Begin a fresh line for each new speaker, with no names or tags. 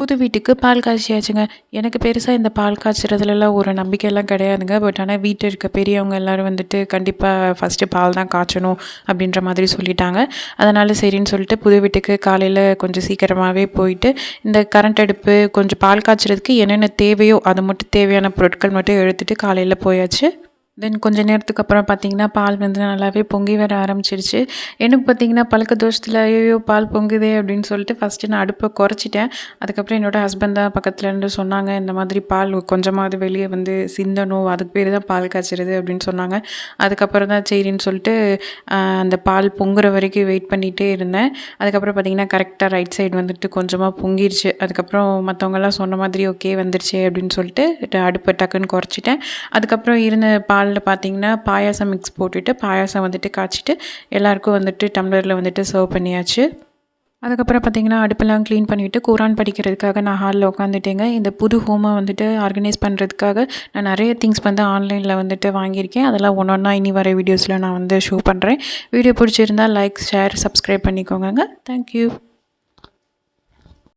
புது வீட்டுக்கு பால் காய்ச்சியாச்சுங்க. எனக்கு பெருசா இந்த பால் காய்ச்சறதுலலாம் ஒரு நம்பிக்கைலாம் கிடையாதுங்க. பட் ஆனா வீட்ல இருக்க பெரியவங்க எல்லாரும் வந்துட்டு கண்டிப்பா ஃபர்ஸ்ட்டு பால் தான் காய்ச்சணும் அப்படின்ற மாதிரி சொல்லிட்டாங்க. அதனால சரின்னு சொல்லிட்டு புது வீட்டுக்கு காலையில கொஞ்சம் சீக்கிரமாவே போயிட்டு, இந்த கரண்ட் அடுப்பு, கொஞ்சம் பால் காய்ச்சறதுக்கு என்னென்ன தேவையோ அது மட்டும் தேவையான பொருட்கள் மட்டும் எடுத்துட்டு காலையில போயாச்சு. தென் கொஞ்ச நேரத்துக்கு அப்புறம் பார்த்தீங்கன்னா, பால் வந்து நல்லாவே பொங்கி வர ஆரம்பிச்சிருச்சு. எனக்கு பார்த்தீங்கன்னா, பழக்க தோஷத்தில "ஐயய்யோ! பால் பொங்குதே" அப்படின்னு சொல்லிட்டு ஃபஸ்ட்டு நான் அடுப்ப குறைச்சிட்டேன். அதுக்கப்புறம் என்னோட ஹஸ்பண்ட் தான் பக்கத்துல இருந்து சொன்னாங்க, "இந்த மாதிரி பால் கொஞ்சமாவது வெளிய வந்து சிந்தணும். அதுக்கு பேரு தான் பால் காய்ச்சறது" அப்படின்னு சொன்னாங்க. அதுக்கப்புறம் தான் சரின்னு சொல்லிட்டு அந்த பால் பொங்குற வரைக்கும் வெயிட் பண்ணிகிட்டே இருந்தேன். அதுக்கப்புறம் பார்த்தீங்கன்னா, கரெக்ட்டா ரைட் சைடு வந்துட்டு கொஞ்சமா பொங்கிருச்சு. அதுக்கப்புறம் மத்தவங்கலாம் சொன்ன மாதிரி ஓகே வந்துருச்சே அப்படின்னு சொல்லிட்டு அடுப்ப டக்குன்னு குறைச்சிட்டேன். அதுக்கப்புறம் இருந்த பால்ல பார்த்தீங்கன்னா, பாயாசம் மிக்ஸ் போட்டுட்டு, பாயாசம் வந்துட்டு காய்ச்சிட்டு, எல்லாருக்கும் வந்துட்டு டம்ளர்ல வந்துட்டு சர்வ் பண்ணியாச்சு. அதுக்கப்புறம் பார்த்தீங்கன்னா, அடுப்பெல்லாம் க்ளீன் பண்ணிவிட்டு, குரான் படிக்கிறதுக்காக நான் ஹால்ல உட்காந்துட்டேங்க. இந்த புது ஹோம வந்துட்டு ஆர்கனைஸ் பண்ணுறதுக்காக நான் நெறைய திங்ஸ் வந்து ஆன்லைன்ல வந்துட்டு வாங்கியிருக்கேன். அதெல்லாம் ஒன்னொன்னா இனி வர வீடியோஸில் நான் வந்து ஷோ பண்ணுறேன். வீடியோ பிடிச்சிருந்தா லைக், ஷேர், சப்ஸ்கிரைப் பண்ணிக்கோங்கங்க. Thank you.